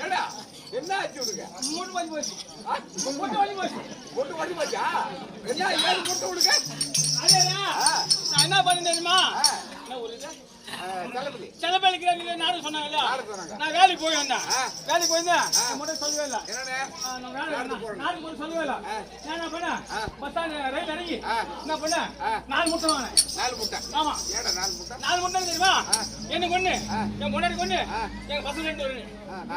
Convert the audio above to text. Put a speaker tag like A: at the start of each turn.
A: ஏடா என்ன ஆச்சு உனக்கு?
B: மூட்டு வலி போச்சு. மூட்டு வலி போச்சு.
A: மூட்டு வலி போச்சா? என்ன ஏழு மூட்டை உனக்கு?
B: அதேடா. நான் என்ன பண்ணேன் தெரியுமா? என்ன ஊரு இது?
A: தளபதி.
B: செலப்பளிக்கிற நானும் சொன்னாங்கல்ல. நான் வேலைக்கு போய் வந்தேன். வேலைக்கு போயிருந்தேன். மட்டும் சொல்லவே இல்லை.
A: என்னண்ணே?
B: நான் நாளைக்கு போய் சொல்லவே இல்லை. நான் என்ன பண்ணேன்? பஸ் ஸ்டாண்ட் ரயில் இறங்கி என்ன பண்ணேன்? 4 முட்டை வாங்கினேன்.
A: 4 முட்டை.
B: ஆமா.
A: ஏடா 4 முட்டை?
B: 4 முட்டை தெரியுமா? எனக்கு ஒண்ணு, என் முன்னாடி ஒண்ணு, எங்க பசங்க 2 ஒண்ணு.